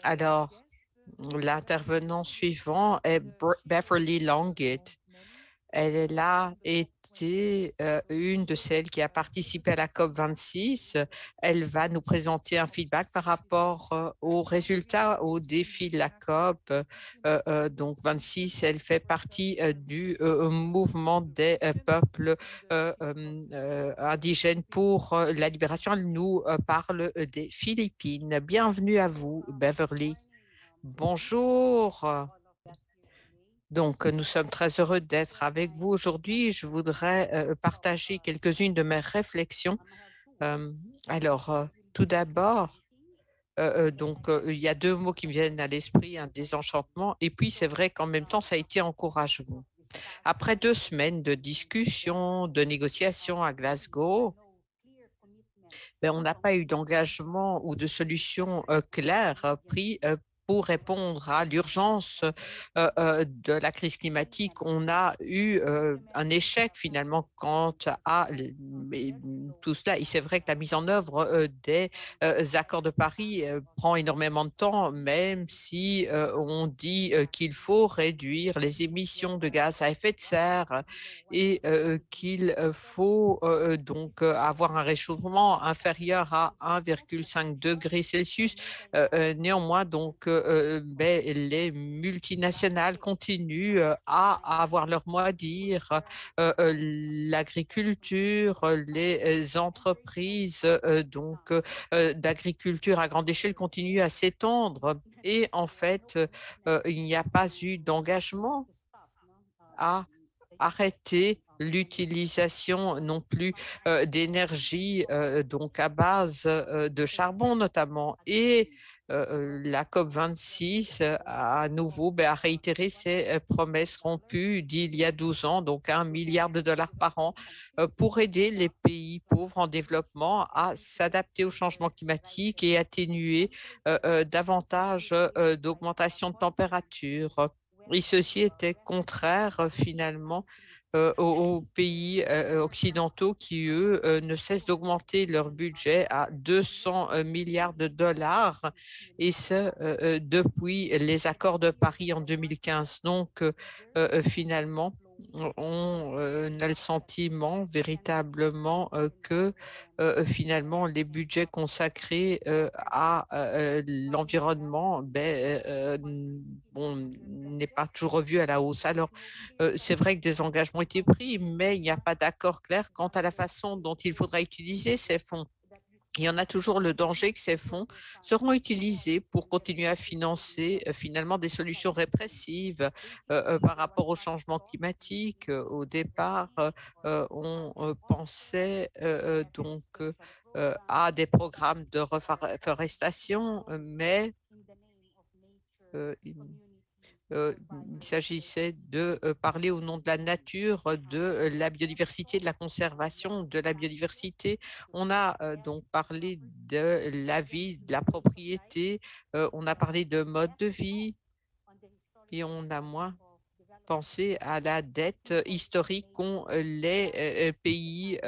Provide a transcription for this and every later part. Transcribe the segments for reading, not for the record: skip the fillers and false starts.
Alors, l'intervenant suivant est Beverly Longit. Elle a été une de celles qui a participé à la COP26. Elle va nous présenter un feedback par rapport aux résultats, aux défis de la COP. Donc 26, elle fait partie du mouvement des peuples indigènes pour la libération. Elle nous parle des Philippines. Bienvenue à vous, Beverly. Bonjour. Donc, nous sommes très heureux d'être avec vous aujourd'hui. Je voudrais partager quelques-unes de mes réflexions. Euh, Tout d'abord, il y a deux mots qui me viennent à l'esprit, un désenchantement, et puis c'est vrai qu'en même temps, ça a été encouragement. Après 2 semaines de discussions, de négociations à Glasgow, ben, on n'a pas eu d'engagement ou de solution claire pris pour répondre à l'urgence de la crise climatique. On a eu un échec finalement quant à tout cela. Et c'est vrai que la mise en œuvre des accords de Paris prend énormément de temps, même si on dit qu'il faut réduire les émissions de gaz à effet de serre et qu'il faut donc avoir un réchauffement inférieur à 1,5 degré Celsius. Néanmoins, ben, les multinationales continuent à avoir leur mot à dire. L'agriculture, les entreprises d'agriculture à grande échelle continuent à s'étendre. Et en fait, il n'y a pas eu d'engagement à arrêter l'utilisation non plus d'énergie donc à base de charbon notamment. Et la COP26 à nouveau a réitéré ses promesses rompues d'il y a 12 ans, donc 1 milliard de dollars par an pour aider les pays pauvres en développement à s'adapter au changement climatique et atténuer davantage d'augmentation de température. Et ceci était contraire finalement aux pays occidentaux qui, eux, ne cessent d'augmenter leur budget à 200 milliards de dollars, et ce, depuis les accords de Paris en 2015. Donc, finalement, on a le sentiment véritablement que finalement les budgets consacrés à l'environnement bon, n'est pas toujours revu à la hausse. Alors, c'est vrai que des engagements ont été pris, mais il n'y a pas d'accord clair quant à la façon dont il faudra utiliser ces fonds. Il y en a toujours le danger que ces fonds seront utilisés pour continuer à financer finalement des solutions répressives par rapport au changement climatique. Au départ, on pensait à des programmes de reforestation, mais il il s'agissait de parler au nom de la nature, de la biodiversité, de la conservation de la biodiversité. On a donc parlé de la vie, de la propriété, on a parlé de mode de vie et on a moins penser à la dette historique qu'ont les pays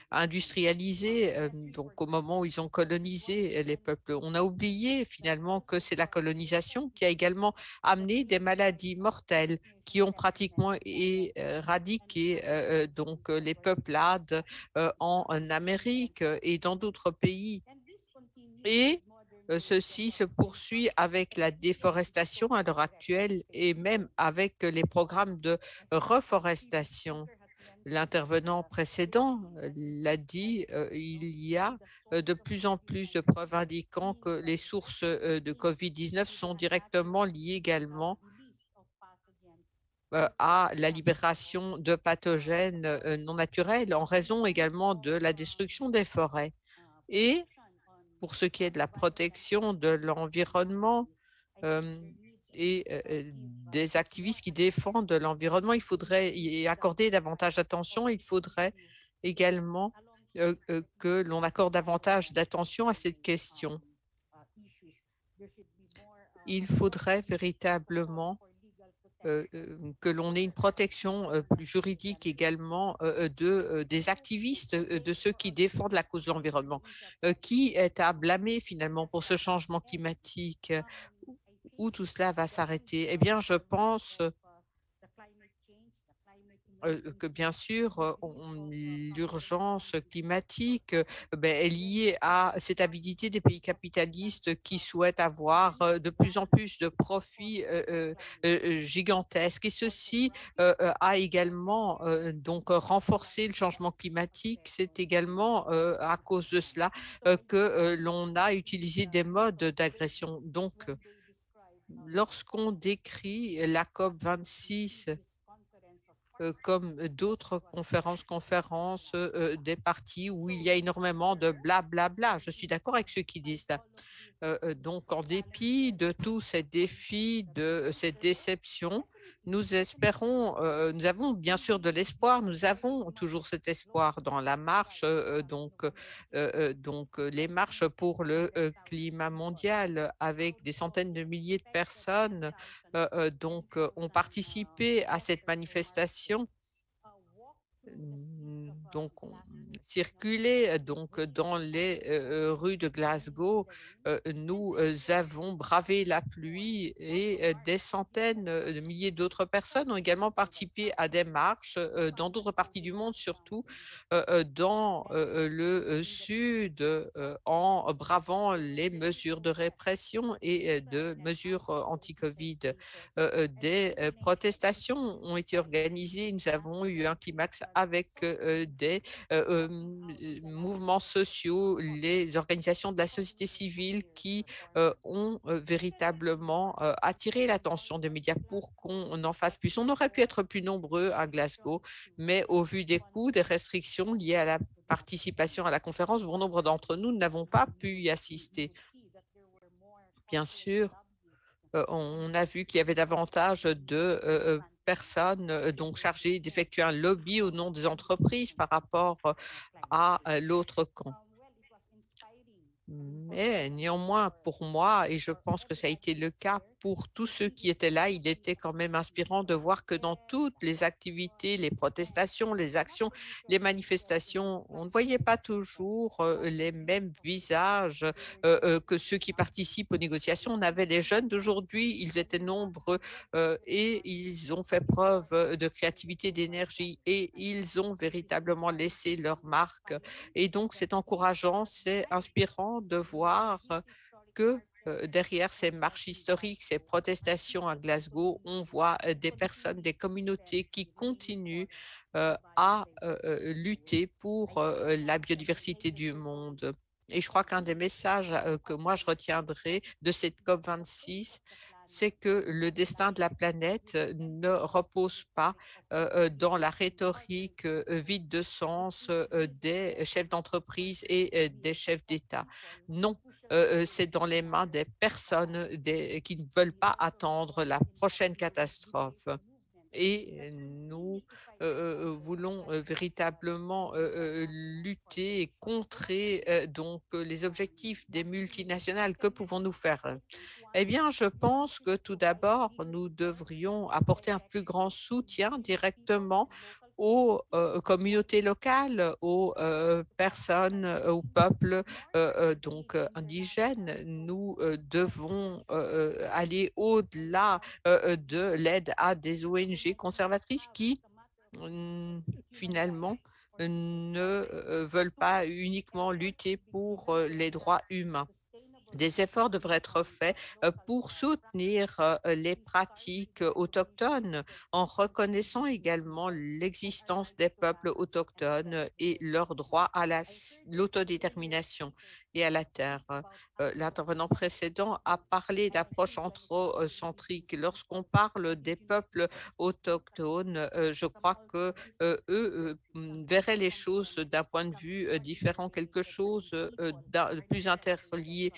industrialisés, donc au moment où ils ont colonisé les peuples. On a oublié finalement que c'est la colonisation qui a également amené des maladies mortelles qui ont pratiquement éradiqué les peuplades en Amérique et dans d'autres pays. Et ceci se poursuit avec la déforestation à l'heure actuelle et même avec les programmes de reforestation. L'intervenant précédent l'a dit, il y a de plus en plus de preuves indiquant que les sources de COVID-19 sont directement liées également à la libération de pathogènes non naturels en raison également de la destruction des forêts. Et pour ce qui est de la protection de l'environnement euh, et des activistes qui défendent l'environnement, il faudrait y accorder davantage d'attention. Il faudrait également que l'on accorde davantage d'attention à cette question. Il faudrait véritablement que l'on ait une protection plus juridique également des activistes, de ceux qui défendent la cause de l'environnement. Qui est à blâmer finalement pour ce changement climatique? Où tout cela va s'arrêter? Eh bien, je pense que bien sûr, l'urgence climatique, est liée à cette avidité des pays capitalistes qui souhaitent avoir, de plus en plus de profits, gigantesques et ceci, a également, renforcé le changement climatique. C'est également, à cause de cela, que, l'on a utilisé des modes d'agression. Donc, lorsqu'on décrit la COP 26 comme d'autres conférences des partis où il y a énormément de blablabla. Je suis d'accord avec ceux qui disent ça. Donc, en dépit de tous ces défis, de cette déception, nous espérons, nous avons bien sûr de l'espoir, nous avons toujours cet espoir dans la marche, les marches pour le climat mondial avec des centaines de milliers de personnes ont participé à cette manifestation. On circulait dans les rues de Glasgow. Nous avons bravé la pluie et des centaines de milliers d'autres personnes ont également participé à des marches dans d'autres parties du monde, surtout dans le sud, en bravant les mesures de répression et de mesures anti-Covid. Des protestations ont été organisées. Nous avons eu un climax avec des mouvements sociaux, les organisations de la société civile qui ont véritablement attiré l'attention des médias pour qu'on en fasse plus. On aurait pu être plus nombreux à Glasgow, mais au vu des coûts, des restrictions liées à la participation à la conférence, bon nombre d'entre nous n'avons pas pu y assister. Bien sûr, on a vu qu'il y avait davantage de personnes chargées d'effectuer un lobby au nom des entreprises par rapport à l'autre camp. Mais néanmoins, pour moi, et je pense que ça a été le cas pour tous ceux qui étaient là, il était quand même inspirant de voir que dans toutes les activités, les protestations, les actions, les manifestations, on ne voyait pas toujours les mêmes visages que ceux qui participent aux négociations. On avait les jeunes d'aujourd'hui, ils étaient nombreux et ils ont fait preuve de créativité, d'énergie et ils ont véritablement laissé leur marque. Et donc, c'est encourageant, c'est inspirant de voir que derrière ces marches historiques, ces protestations à Glasgow, on voit des personnes, des communautés qui continuent à lutter pour la biodiversité du monde. Et je crois qu'un des messages que moi je retiendrai de cette COP26, c'est que le destin de la planète ne repose pas dans la rhétorique vide de sens des chefs d'entreprise et des chefs d'État. Non, c'est dans les mains des personnes qui ne veulent pas attendre la prochaine catastrophe. Et nous voulons véritablement lutter et contrer les objectifs des multinationales. Que pouvons-nous faire? Eh bien, je pense que tout d'abord, nous devrions apporter un plus grand soutien directement aux communautés locales, aux personnes, aux peuples indigènes. Nous devons aller au-delà de l'aide à des ONG conservatrices qui, finalement, ne veulent pas uniquement lutter pour les droits humains. Des efforts devraient être faits pour soutenir les pratiques autochtones en reconnaissant également l'existence des peuples autochtones et leur droit à l'autodétermination et à la terre. L'intervenant précédent a parlé d'approche anthrocentrique. Lorsqu'on parle des peuples autochtones, je crois que verraient les choses d'un point de vue différent, quelque chose de plus interlié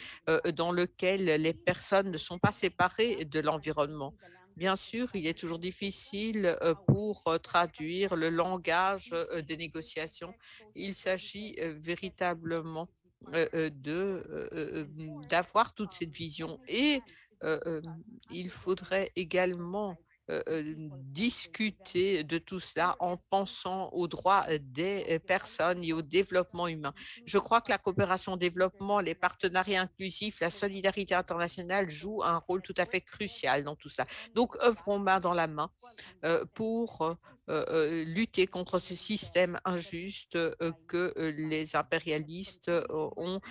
dans lequel les personnes ne sont pas séparées de l'environnement. Bien sûr, il est toujours difficile pour traduire le langage des négociations. Il s'agit véritablement d'avoir toute cette vision et il faudrait également discuter de tout cela en pensant aux droits des personnes et au développement humain. Je crois que la coopération au développement, les partenariats inclusifs, la solidarité internationale jouent un rôle tout à fait crucial dans tout cela. Donc, œuvrons main dans la main pour lutter contre ce système injuste que les impérialistes ont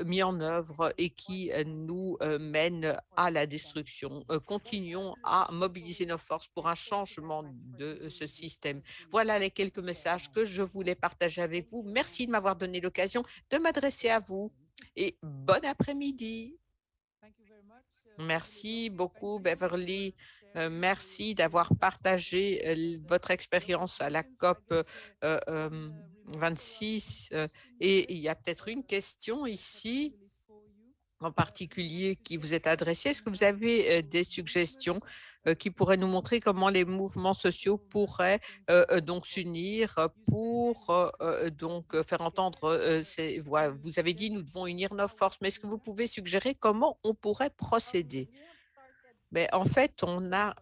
mis en œuvre et qui nous mène à la destruction. Continuons à mobiliser nos forces pour un changement de ce système. Voilà les quelques messages que je voulais partager avec vous. Merci de m'avoir donné l'occasion de m'adresser à vous et bon après-midi. Merci beaucoup, Beverly. Merci d'avoir partagé votre expérience à la COP 26. Et il y a peut-être une question ici en particulier qui vous est adressée. Est-ce que vous avez des suggestions qui pourraient nous montrer comment les mouvements sociaux pourraient donc s'unir pour donc faire entendre ces voix? Vous avez dit nous devons unir nos forces, mais est-ce que vous pouvez suggérer comment on pourrait procéder? Mais en fait, on a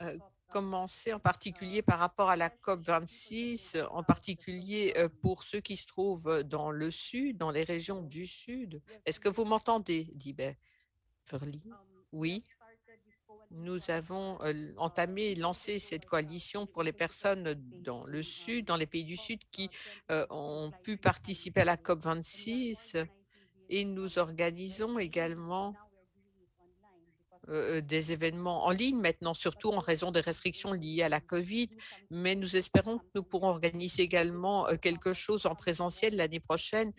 commencé en particulier par rapport à la COP 26, en particulier pour ceux qui se trouvent dans le sud, dans les régions du sud. Est-ce que vous m'entendez, dit Beverly? Oui, nous avons entamé et lancé cette coalition pour les personnes dans le sud, dans les pays du sud qui ont pu participer à la COP 26 et nous organisons également des événements en ligne maintenant, surtout en raison des restrictions liées à la COVID, mais nous espérons que nous pourrons organiser également quelque chose en présentiel l'année prochaine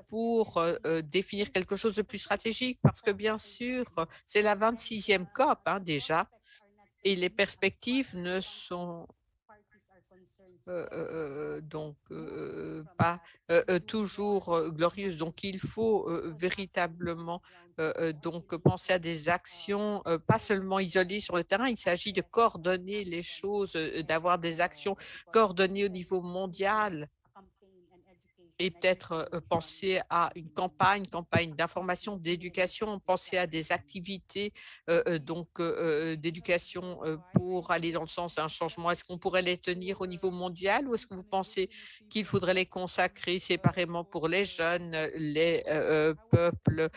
pour définir quelque chose de plus stratégique, parce que bien sûr, c'est la 26e COP déjà, et les perspectives ne sont donc pas toujours glorieuse. Donc, il faut véritablement donc penser à des actions, pas seulement isolées sur le terrain. Il s'agit de coordonner les choses, d'avoir des actions coordonnées au niveau mondial et peut-être penser à une campagne d'information, d'éducation, penser à des activités donc d'éducation pour aller dans le sens d'un changement. Est-ce qu'on pourrait les tenir au niveau mondial ou est-ce que vous pensez qu'il faudrait les consacrer séparément pour les jeunes, les peuples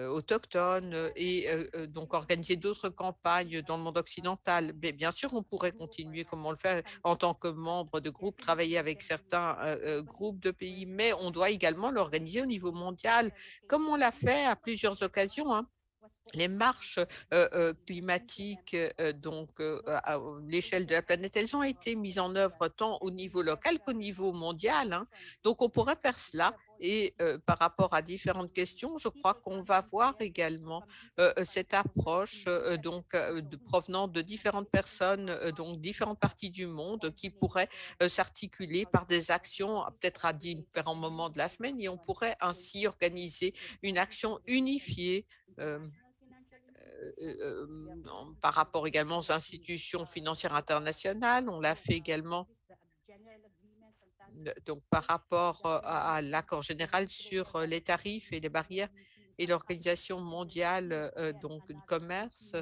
autochtones et donc organiser d'autres campagnes dans le monde occidental? Mais bien sûr, on pourrait continuer comme on le fait en tant que membre de groupe, travailler avec certains groupes de pays, mais on doit également l'organiser au niveau mondial, comme on l'a fait à plusieurs occasions, hein. Les marches climatiques, donc à l'échelle de la planète, elles ont été mises en œuvre tant au niveau local qu'au niveau mondial, hein. Donc, on pourrait faire cela. Et par rapport à différentes questions, je crois qu'on va voir également cette approche donc provenant de différentes personnes, donc différentes parties du monde qui pourraient s'articuler par des actions peut-être à différents moments de la semaine et on pourrait ainsi organiser une action unifiée par rapport également aux institutions financières internationales. On l'a fait également donc par rapport à l'accord général sur les tarifs et les barrières et l'Organisation mondiale donc du commerce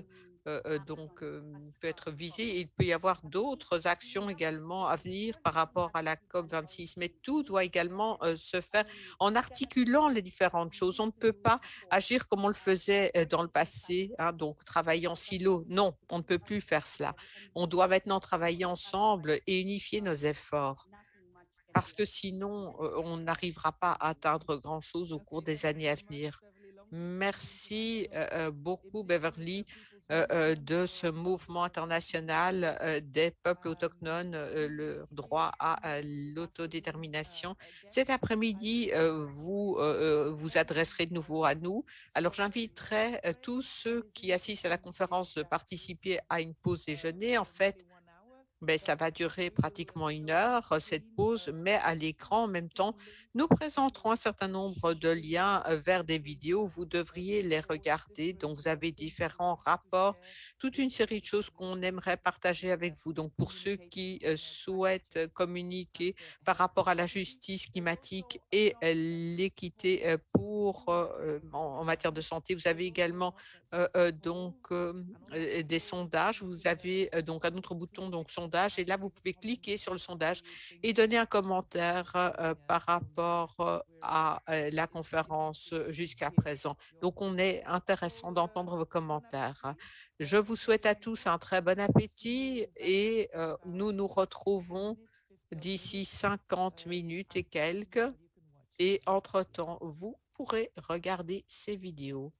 donc peut être visée. Il peut y avoir d'autres actions également à venir par rapport à la COP 26, mais tout doit également se faire en articulant les différentes choses. On ne peut pas agir comme on le faisait dans le passé, hein, donc travailler en silo. Non, on ne peut plus faire cela. On doit maintenant travailler ensemble et unifier nos efforts parce que sinon, on n'arrivera pas à atteindre grand-chose au cours des années à venir. Merci beaucoup, Beverly, de ce mouvement international des peuples autochtones, le droit à l'autodétermination. Cet après-midi, vous vous adresserez de nouveau à nous. Alors, j'inviterai tous ceux qui assistent à la conférence de participer à une pause déjeuner. En fait, Ben, ça va durer pratiquement 1 heure, cette pause, mais à l'écran, en même temps, nous présenterons un certain nombre de liens vers des vidéos. Vous devriez les regarder. Donc, vous avez différents rapports, toute une série de choses qu'on aimerait partager avec vous. Donc, pour ceux qui souhaitent communiquer par rapport à la justice climatique et l'équité en matière de santé, vous avez également des sondages. Vous avez donc un autre bouton, donc sondage, et là, vous pouvez cliquer sur le sondage et donner un commentaire par rapport à la conférence jusqu'à présent. Donc, on est intéressant d'entendre vos commentaires. Je vous souhaite à tous un très bon appétit et nous nous retrouvons d'ici 50 minutes et quelques. Et entre-temps, vous pourrez regarder ces vidéos.